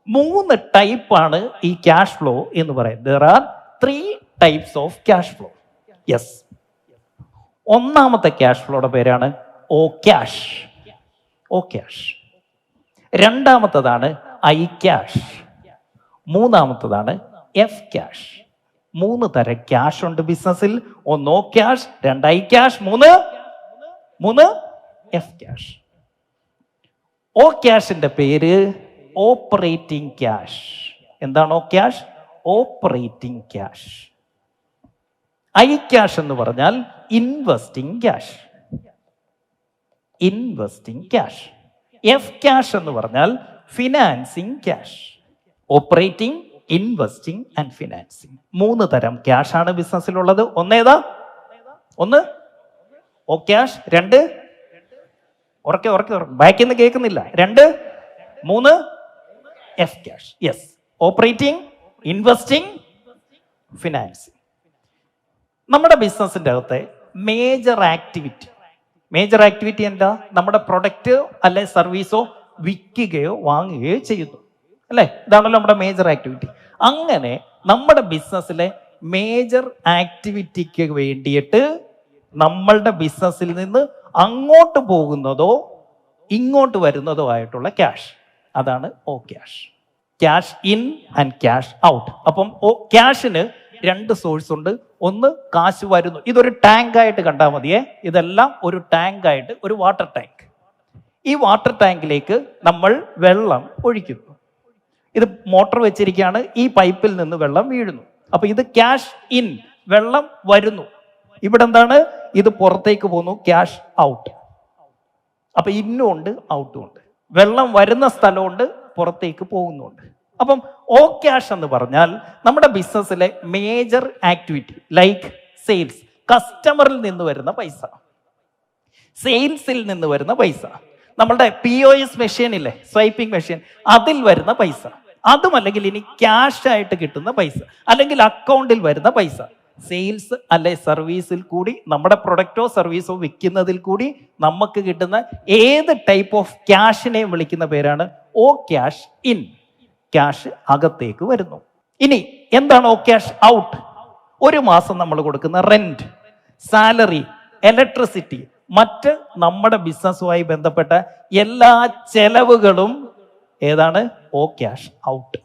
3 ടൈപ്പാണ് ഈ cash flow എന്ന് പറയുന്നത്. There are 3 types of cash flow. Yes, ഒന്നാമത്തെ ക്യാഷ് ഫ്ലോയുടെ പേരാണ് ഓ ക്യാഷ്. O cash. രണ്ടാമത്തതാണ് ഐ ക്യാഷ്. മൂന്നാമത്തതാണ് എഫ് ക്യാഷ്. 3 തരം ക്യാഷ് ഉണ്ട് ബിസിനസ്സിൽ. ഒന്ന് O cash, 2 I cash, 3 F cash. O ക്യാഷിന്റെ പേര് ഓപ്പറേറ്റിംഗ് ക്യാഷ്. എന്താണ് O cash? Operating cash. I cash എന്ന് പറഞ്ഞാൽ investing cash. Investing cash. F cash എന്ന് പറഞ്ഞാൽ financing cash. Operating, investing and financing. 3 തരം ക്യാഷ് ആണ് ബിസിനസ്സിലുള്ളത്. ഒന്നേതാ? ഒന്ന് ഓ ക്യാഷ്, 2 ഉറക്കെ ബാക്കിൽ നിന്ന് കേൾക്കുന്നില്ല, 2, 3 F cash. Yes, operating, investing, financing. നമ്മുടെ ബിസിനസിന്റെ അകത്തെ മേജർ ആക്ടിവിറ്റി എന്താ? നമ്മുടെ പ്രൊഡക്റ്റ് അല്ലെ സർവീസോ വിൽക്കുകയോ വാങ്ങുകയോ ചെയ്യുന്നു, അല്ലേ? ഇതാണല്ലോ നമ്മുടെ മേജർ ആക്ടിവിറ്റി. അങ്ങനെ നമ്മുടെ ബിസിനസ്സിലെ മേജർ ആക്ടിവിറ്റിക്ക് വേണ്ടിയിട്ട് നമ്മളുടെ ബിസിനസ്സിൽ നിന്ന് അങ്ങോട്ട് പോകുന്നതോ ഇങ്ങോട്ട് വരുന്നതോ ആയിട്ടുള്ള ക്യാഷ്, അതാണ് O cash. Cash in and cash out. അപ്പം ക്യാഷിന് 2 സോഴ്സ് ഉണ്ട്. ഒന്ന് കാശ് വരുന്നു, ഇതൊരു ടാങ്ക് ആയിട്ട് കണ്ടാൽ മതിയേ. ഇതെല്ലാം ഒരു ടാങ്ക് ആയിട്ട്, ഒരു വാട്ടർ ടാങ്ക്. ഈ വാട്ടർ ടാങ്കിലേക്ക് നമ്മൾ വെള്ളം ഒഴിക്കുന്നു. ഇത് മോട്ടോർ വെച്ചിരിക്കുകയാണ്, ഈ പൈപ്പിൽ നിന്ന് വെള്ളം വീഴുന്നു. അപ്പൊ ഇത് ക്യാഷ് ഇൻ, വെള്ളം വരുന്നു. ഇവിടെ എന്താണ്? ഇത് പുറത്തേക്ക് പോകുന്നു, ക്യാഷ് ഔട്ട്. അപ്പൊ ഇന്നും ഉണ്ട് ഔട്ടും ഉണ്ട്. വെള്ളം വരുന്ന സ്ഥലമുണ്ട്, പുറത്തേക്ക് പോകുന്നുണ്ട്. അപ്പം ഓ ക്യാഷ് എന്ന് പറഞ്ഞാൽ നമ്മുടെ ബിസിനസ്സിലെ മേജർ ആക്ടിവിറ്റി, ലൈക്ക് സെയിൽസ്, കസ്റ്റമറിൽ നിന്ന് വരുന്ന പൈസ, സെയിൽസിൽ നിന്ന് വരുന്ന പൈസ, നമ്മളുടെ POS മെഷീൻ ഇല്ലേ, സ്വൈപ്പിംഗ് മെഷീൻ, അതിൽ വരുന്ന പൈസ, അതുമല്ലെങ്കിൽ ഇനി ക്യാഷ് ആയിട്ട് കിട്ടുന്ന പൈസ, അല്ലെങ്കിൽ അക്കൗണ്ടിൽ വരുന്ന പൈസ. സെയിൽസ് അല്ലെ സർവീസിൽ കൂടി, നമ്മുടെ പ്രൊഡക്റ്റോ സർവീസോ വിൽക്കുന്നതിൽ കൂടി നമുക്ക് കിട്ടുന്ന ഏത് ടൈപ്പ് ഓഫ് ക്യാഷിനെയും വിളിക്കുന്ന പേരാണ് ഓ ക്യാഷ് ഇൻ. ക്യാഷ് അകത്തേക്ക് വരുന്നു. ഇനി എന്താണ് ഓ ക്യാഷ് ഔട്ട്? ഒരു മാസം നമ്മൾ കൊടുക്കുന്ന റെന്റ്, സാലറി, ഇലക്ട്രിസിറ്റി, മറ്റ് നമ്മുടെ ബിസിനസ്സുമായി ബന്ധപ്പെട്ട എല്ലാ ചെലവുകളും ഏതാണ്? ഓ ക്യാഷ് ഔട്ട്.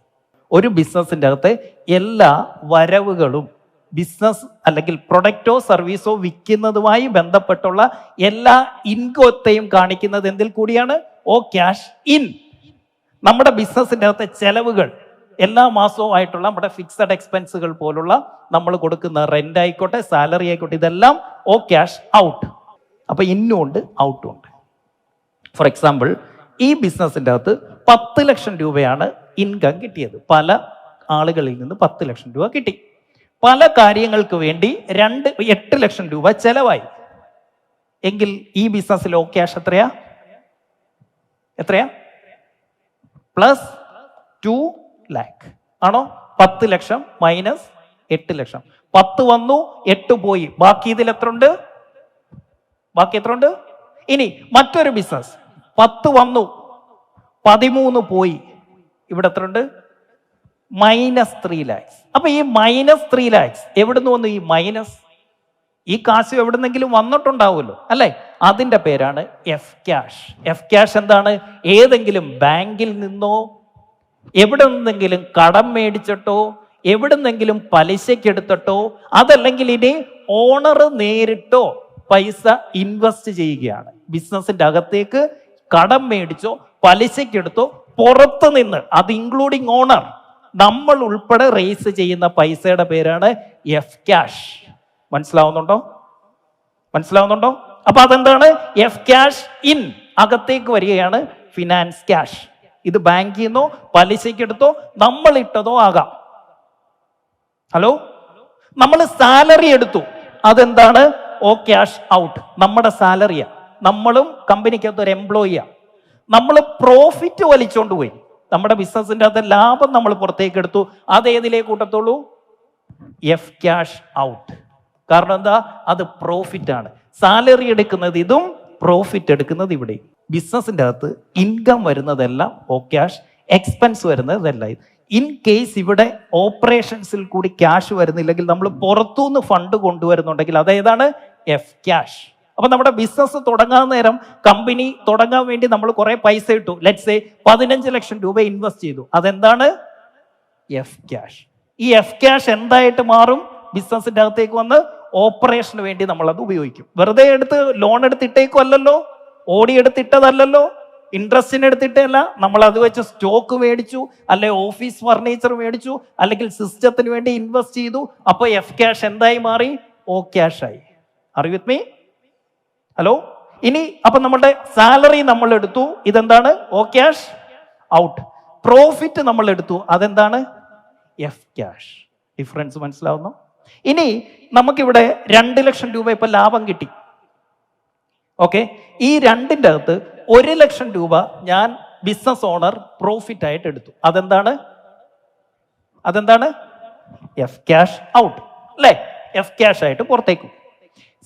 ഒരു ബിസിനസിന്റെ അകത്തെ എല്ലാ വരവുകളും, ബിസിനസ് അല്ലെങ്കിൽ പ്രൊഡക്റ്റോ സർവീസോ വിൽക്കുന്നതുമായി ബന്ധപ്പെട്ടുള്ള എല്ലാ ഇൻകത്തെയും കാണിക്കുന്നത് എന്തിൽ കൂടിയാണ്? ഓ ക്യാഷ് ഇൻ. നമ്മുടെ ബിസിനസിന്റെ അകത്തെ ചെലവുകൾ, എല്ലാ മാസവും ആയിട്ടുള്ള നമ്മുടെ ഫിക്സഡ് എക്സ്പെൻസുകൾ പോലുള്ള നമ്മൾ കൊടുക്കുന്ന റെന്റ് ആയിക്കോട്ടെ, സാലറി ആയിക്കോട്ടെ, ഇതെല്ലാം ഓ ക്യാഷ് ഔട്ട്. അപ്പൊ ഇന്നും ഉണ്ട് ഔട്ടും ഉണ്ട്. ഫോർ എക്സാമ്പിൾ, ഈ ബിസിനസിന്റെ അകത്ത് 10 ലക്ഷം രൂപയാണ് ഇൻകം കിട്ടിയത്. പല ആളുകളിൽ നിന്ന് 10 ലക്ഷം രൂപ കിട്ടി. പല കാര്യങ്ങൾക്ക് വേണ്ടി 8 ലക്ഷം രൂപ ചെലവായി. എങ്കിൽ ഈ ബിസിനസ്സിൽ ഓ ക്യാഷ് എത്രയാ? പ്ലസ് 2 lakh ആണോ? 10 ലക്ഷം മൈനസ് 8 ലക്ഷം. 10 വന്നു, 8 പോയി, ബാക്കി ഇതിൽ എത്ര ഉണ്ട്? ഇനി മറ്റൊരു ബിസിനസ്, 10 വന്നു, 13 പോയി, ഇവിടെ എത്ര ഉണ്ട്? Minus 3 lakhs. അപ്പൊ ഈ മൈനസ് 3 lakhs എവിടുന്ന് വന്നു? ഈ മൈനസ്, ഈ കാശ് എവിടുന്നെങ്കിലും വന്നിട്ടുണ്ടാവുമല്ലോ, അല്ലെ? അതിന്റെ പേരാണ് എഫ് ക്യാഷ്. എഫ് ക്യാഷ് എന്താണ്? ഏതെങ്കിലും ബാങ്കിൽ നിന്നോ, എവിടെ നിന്നെങ്കിലും കടം മേടിച്ചിട്ടോ, എവിടുന്നെങ്കിലും പലിശക്കെടുത്തിട്ടോ, അതല്ലെങ്കിൽ ഇനി ഓണർ നേരിട്ടോ പൈസ ഇൻവെസ്റ്റ് ചെയ്യുകയാണ്. ബിസിനസിന്റെ അകത്തേക്ക് കടം മേടിച്ചോ, പലിശക്കെടുത്തോ, പുറത്തു നിന്ന്, അത് ഇൻക്ലൂഡിങ് ഓണർ, നമ്മൾ ഉൾപ്പെടെ റേസ് ചെയ്യുന്ന പൈസയുടെ പേരാണ് എഫ് ക്യാഷ്. മനസ്സിലാവുന്നുണ്ടോ? അപ്പൊ അതെന്താണ്? എഫ് ക്യാഷ് ഇൻ, അകത്തേക്ക് വരികയാണ് ഫിനാൻസ് ക്യാഷ്. ഇത് ബാങ്കിൽ നിന്നോ പലിശക്കെടുത്തോ നമ്മൾ ഇട്ടതോ ആകാം. ഹലോ, നമ്മൾ സാലറി എടുത്തു, അതെന്താണ്? ഓ ക്യാഷ് ഔട്ട്. നമ്മുടെ സാലറിയാ, നമ്മളും കമ്പനിക്കകത്ത് ഒരു എംപ്ലോയിയാ. നമ്മൾ പ്രോഫിറ്റ് വലിച്ചോണ്ട് പോയി, നമ്മുടെ ബിസിനസിന്റെ അകത്ത് ലാഭം നമ്മൾ പുറത്തേക്ക് എടുത്തു, അത് ഏതിലേ കൂട്ടത്തുള്ളൂ? F cash out. കാരണം എന്താ? അത് പ്രോഫിറ്റ് ആണ്. സാലറി എടുക്കുന്നത് ഇതും, പ്രോഫിറ്റ് എടുക്കുന്നത് ഇവിടെ. ബിസിനസിന്റെ അകത്ത് ഇൻകം വരുന്നതെല്ലാം ഓ ക്യാഷ്, എക്സ്പെൻസ് വരുന്നത് ഇതല്ല. ഇൻ കേസ് ഇവിടെ ഓപ്പറേഷൻസിൽ കൂടി ക്യാഷ് വരുന്നില്ലെങ്കിൽ നമ്മൾ പുറത്തുനിന്ന് ഫണ്ട് കൊണ്ടുവരുന്നുണ്ടെങ്കിൽ അതേതാണ് എഫ് ക്യാഷ്. അപ്പൊ നമ്മുടെ ബിസിനസ് തുടങ്ങാൻ നേരം കമ്പനി തുടങ്ങാൻ വേണ്ടി നമ്മൾ കുറെ പൈസ ഇട്ടു, ലെറ്റ്സ് സേ 15 ലക്ഷം രൂപ ഇൻവെസ്റ്റ് ചെയ്തു, അതെന്താണ് എഫ് ക്യാഷ്. ഈ എഫ് ക്യാഷ് എന്തായിട്ട് മാറും? ബിസിനസിന്റെ അകത്തേക്ക് വന്ന് ഓപ്പറേഷന് വേണ്ടി നമ്മൾ അത് ഉപയോഗിക്കും. വെറുതെ എടുത്ത് ലോൺ എടുത്തിട്ടേക്കും അല്ലല്ലോ, ഓടി എടുത്തിട്ടതല്ലല്ലോ, ഇൻട്രസ്റ്റിന് എടുത്തിട്ടല്ല, നമ്മൾ അത് വെച്ച് സ്റ്റോക്ക് മേടിച്ചു, അല്ലെ ഓഫീസ് ഫർണിച്ചർ മേടിച്ചു, അല്ലെങ്കിൽ സിസ്റ്റത്തിന് വേണ്ടി ഇൻവെസ്റ്റ് ചെയ്തു. അപ്പൊ എഫ് ക്യാഷ് എന്തായി മാറി? ഓ ക്യാഷ് ആയി. Are you with me? Hello. ഇനി അപ്പൊ നമ്മുടെ സാലറി നമ്മൾ എടുത്തു, ഇതെന്താണ്? ഓ ക്യാഷ് ഔട്ട്. പ്രോഫിറ്റ് നമ്മൾ എടുത്തു, അതെന്താണ്? F cash. ഡിഫറൻസ് മനസ്സിലാവുന്നു? ഇനി നമുക്കിവിടെ 2 ലക്ഷം രൂപ ഇപ്പൊ ലാഭം കിട്ടി. ഓക്കെ, ഈ രണ്ടിൻ്റെ അകത്ത് 1 ലക്ഷം രൂപ ഞാൻ ബിസിനസ് ഓണർ പ്രോഫിറ്റ് ആയിട്ട് എടുത്തു, അതെന്താണ്? എഫ് ക്യാഷ് ഔട്ട് അല്ലേ? എഫ് ക്യാഷ് ആയിട്ട് പുറത്തേക്കും.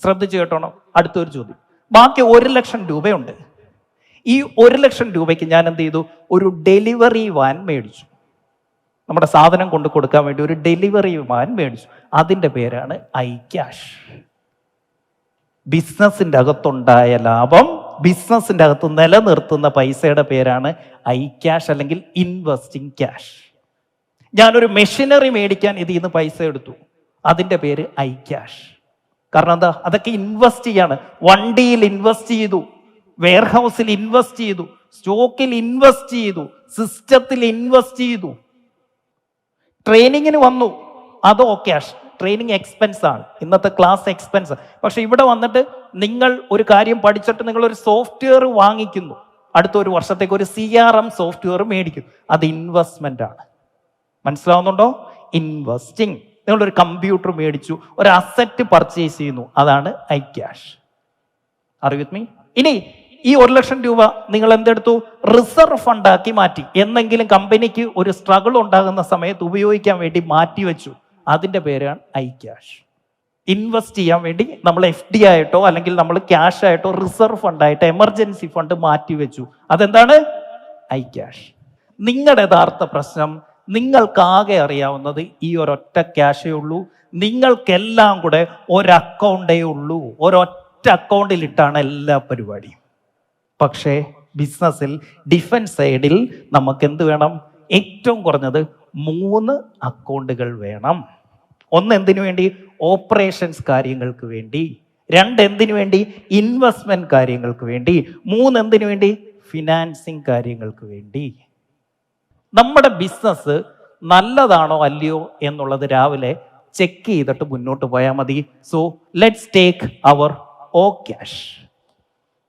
ശ്രദ്ധിച്ചു കേട്ടോണം. അടുത്തൊരു ചോദ്യം. ബാക്കി 1 ലക്ഷം രൂപയുണ്ട്. ഈ 1 ലക്ഷം രൂപയ്ക്ക് ഞാൻ എന്ത് ചെയ്തു? ഒരു ഡെലിവറി വാൻ മേടിച്ചു. നമ്മുടെ സാധനം കൊണ്ട് കൊടുക്കാൻ വേണ്ടി ഒരു ഡെലിവറി വാൻ മേടിച്ചു. അതിൻ്റെ പേരാണ് ഐ ക്യാഷ്. ബിസിനസിന്റെ അകത്തുണ്ടായ ലാഭം, ബിസിനസിന്റെ അകത്ത് നിലനിർത്തുന്ന പൈസയുടെ പേരാണ് ഐ ക്യാഷ് അല്ലെങ്കിൽ ഇൻവെസ്റ്റിംഗ് ക്യാഷ്. ഞാനൊരു മെഷീനറി മേടിക്കാൻ ഇതിൽ നിന്ന് പൈസ എടുത്തു, അതിൻ്റെ പേര് ഐ ക്യാഷ്. കാരണം എന്താ? അതൊക്കെ ഇൻവെസ്റ്റ് ചെയ്യാണ്. വണ്ടിയിൽ ഇൻവെസ്റ്റ് ചെയ്തു, വെയർഹൗസിൽ ഇൻവെസ്റ്റ് ചെയ്തു, സ്റ്റോക്കിൽ ഇൻവെസ്റ്റ് ചെയ്തു, സിസ്റ്റത്തിൽ ഇൻവെസ്റ്റ് ചെയ്തു, ട്രെയിനിങ്ങിന് വന്നു, അത് ഓ ക്യാഷ്. ട്രെയിനിങ് എക്സ്പെൻസ് ആണ്, ഇന്നത്തെ ക്ലാസ് എക്സ്പെൻസ്. പക്ഷെ ഇവിടെ വന്നിട്ട് നിങ്ങൾ ഒരു കാര്യം പഠിച്ചിട്ട് നിങ്ങൾ ഒരു സോഫ്റ്റ്വെയർ വാങ്ങിക്കുന്നു, അടുത്ത ഒരു വർഷത്തേക്ക് ഒരു CRM സോഫ്റ്റ്വെയർ മേടിക്കും, അത് ഇൻവെസ്റ്റ്മെന്റ് ആണ്. മനസ്സിലാവുന്നുണ്ടോ? ഇൻവെസ്റ്റിംഗ്. നിങ്ങളൊരു കമ്പ്യൂട്ടർ മേടിച്ചു, ഒരു അസറ്റ് പർച്ചേസ് ചെയ്യുന്നു, അതാണ് I cash. Are you with me? ഇനി ഈ 1 ലക്ഷം രൂപ നിങ്ങൾ എന്തെടുത്തു? റിസർവ് ഫണ്ടാക്കി മാറ്റി. എന്നെങ്കിലും കമ്പനിക്ക് ഒരു സ്ട്രഗിൾ ഉണ്ടാകുന്ന സമയത്ത് ഉപയോഗിക്കാൻ വേണ്ടി മാറ്റി വെച്ചു, അതിൻ്റെ പേരാണ് ഐ ക്യാഷ്. ഇൻവെസ്റ്റ് ചെയ്യാൻ വേണ്ടി നമ്മൾ FD ആയിട്ടോ അല്ലെങ്കിൽ നമ്മൾ ക്യാഷ് ആയിട്ടോ റിസർവ് ഫണ്ടായിട്ടോ എമർജൻസി ഫണ്ട് മാറ്റി വെച്ചു, അതെന്താണ്? I cash. നിങ്ങളുടെ യഥാർത്ഥ പ്രശ്നം, നിങ്ങൾക്കാകെ അറിയാവുന്നത് ഈ ഒരൊറ്റ ക്യാഷേ ഉള്ളൂ. നിങ്ങൾക്കെല്ലാം കൂടെ ഒരക്കൗണ്ടേ ഉള്ളൂ. ഒരൊറ്റ അക്കൗണ്ടിലിട്ടാണ് എല്ലാ പരിപാടിയും. പക്ഷേ ബിസിനസ്സിൽ ഡിഫൻസ് സൈഡിൽ നമുക്ക് എന്ത് വേണം? ഏറ്റവും കുറഞ്ഞത് 3 അക്കൗണ്ടുകൾ വേണം. 1 എന്തിനു വേണ്ടി? ഓപ്പറേഷൻസ് കാര്യങ്ങൾക്ക് വേണ്ടി. 2 എന്തിനു വേണ്ടി? ഇൻവെസ്റ്റ്മെന്റ് കാര്യങ്ങൾക്ക് വേണ്ടി. 3 എന്തിനു വേണ്ടി? ഫിനാൻസിങ് കാര്യങ്ങൾക്ക് വേണ്ടി. നമ്മുടെ ബിസിനസ് നല്ലതാണോ അല്ലയോ എന്നുള്ളത് രാവിലെ ചെക്ക് ചെയ്തിട്ട് മുന്നോട്ട് പോയാൽ മതി. സോ ലെറ്റ്സ് ടേക്ക് അവർ ഓ ക്യാഷ്.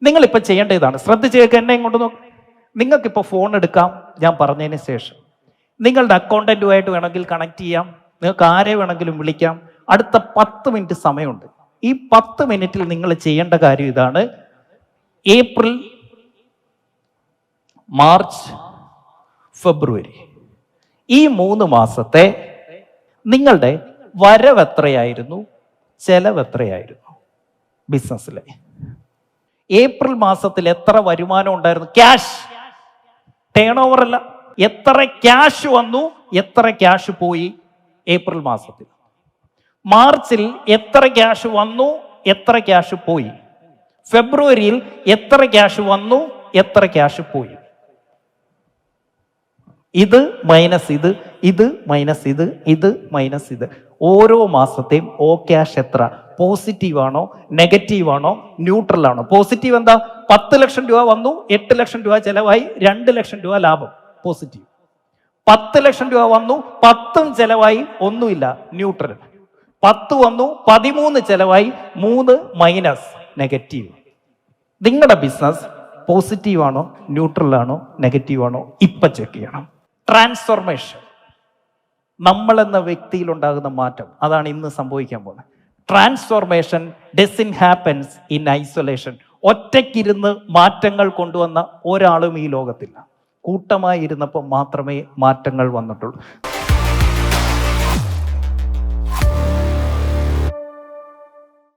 നിങ്ങളിപ്പോൾ ചെയ്യേണ്ട ഇതാണ്. ശ്രദ്ധിച്ച് കേൾക്കുക, എന്നെ ഇങ്ങോട്ട് നോക്ക്. നിങ്ങൾക്കിപ്പോൾ ഫോൺ എടുക്കാം, ഞാൻ പറഞ്ഞതിന് ശേഷം നിങ്ങളുടെ അക്കൗണ്ടന്റുമായിട്ട് വേണമെങ്കിൽ കണക്ട് ചെയ്യാം, നിങ്ങൾക്ക് ആരെ വേണമെങ്കിലും വിളിക്കാം. അടുത്ത 10 മിനിറ്റ് സമയമുണ്ട്. ഈ 10 മിനിറ്റിൽ നിങ്ങൾ ചെയ്യേണ്ട കാര്യം ഇതാണ്. ഏപ്രിൽ, മാർച്ച്, ഫെബ്രുവരി ഈ 3 മാസത്തെ നിങ്ങളുടെ വരവ് എത്രയായിരുന്നു, ചെലവ് എത്രയായിരുന്നു ബിസിനസ്സിലെ? ഏപ്രിൽ മാസത്തിൽ എത്ര വരുമാനം ഉണ്ടായിരുന്നു? ക്യാഷ്, ടേൺ ഓവർ അല്ല. എത്ര ക്യാഷ് വന്നു, എത്ര ക്യാഷ് പോയി ഏപ്രിൽ മാസത്തിൽ? മാർച്ചിൽ എത്ര ക്യാഷ് വന്നു, എത്ര ക്യാഷ് പോയി? ഫെബ്രുവരിയിൽ എത്ര ക്യാഷ് വന്നു, എത്ര ക്യാഷ് പോയി? ഇത് മൈനസ് ഇത്, ഇത് മൈനസ് ഇത്, ഇത് മൈനസ് ഇത്. ഓരോ മാസത്തെയും ഓ ക്യാഷ് എത്ര? പോസിറ്റീവ് ആണോ, നെഗറ്റീവ് ആണോ, ന്യൂട്രൽ ആണോ? പോസിറ്റീവ് എന്താ? 10 ലക്ഷം രൂപ വന്നു, 8 ലക്ഷം രൂപ ചെലവായി, 2 ലക്ഷം രൂപ ലാഭം, പോസിറ്റീവ്. 10 ലക്ഷം രൂപ വന്നു, 10ഉം ചെലവായി, ഒന്നുമില്ല, ന്യൂട്രൽ. 10 വന്നു, 13 ചെലവായി, 3 മൈനസ്, നെഗറ്റീവ്. നിങ്ങളുടെ ബിസിനസ് പോസിറ്റീവ് ആണോ, ന്യൂട്രൽ ആണോ, നെഗറ്റീവ് ആണോ? ഇപ്പൊ ചെക്ക് ചെയ്യണം. ട്രാൻസ്ഫോർമേഷൻ, നമ്മളെന്ന വ്യക്തിയിൽ ഉണ്ടാകുന്ന മാറ്റം, അതാണ് ഇന്ന് സംഭവിക്കാൻ പോകുന്നത്. Transformation doesn't happens in isolation. ഒറ്റയ്ക്കിരുന്ന് മാറ്റങ്ങൾ കൊണ്ടുവന്ന ഒരാളും ഈ ലോകത്തില്ല. കൂട്ടമായി ഇരുന്നപ്പോൾ മാത്രമേ മാറ്റങ്ങൾ വന്നിട്ടുള്ളൂ.